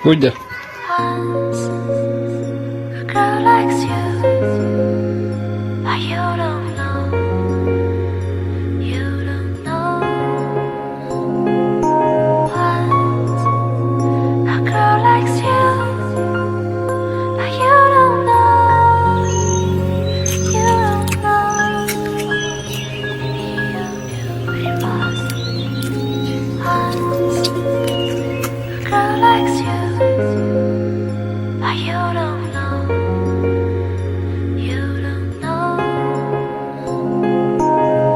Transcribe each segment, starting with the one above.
Burada. Once a girl likes you, but you don't know. You don't know. Once a girl likes you, but you don't know. You don't know. Maybe you knew it was. Once a girl likes you, but you don't know. You don't know.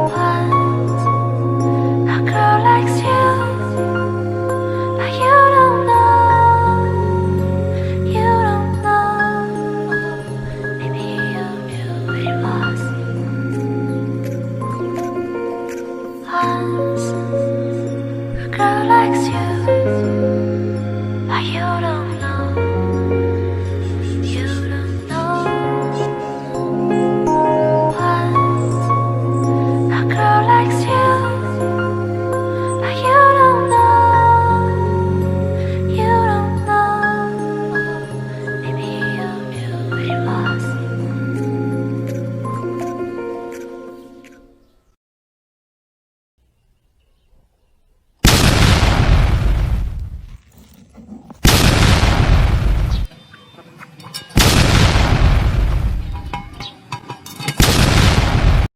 Once a girl likes you, but you don't know. You don't know. Maybe you knew it was. Once a girl likes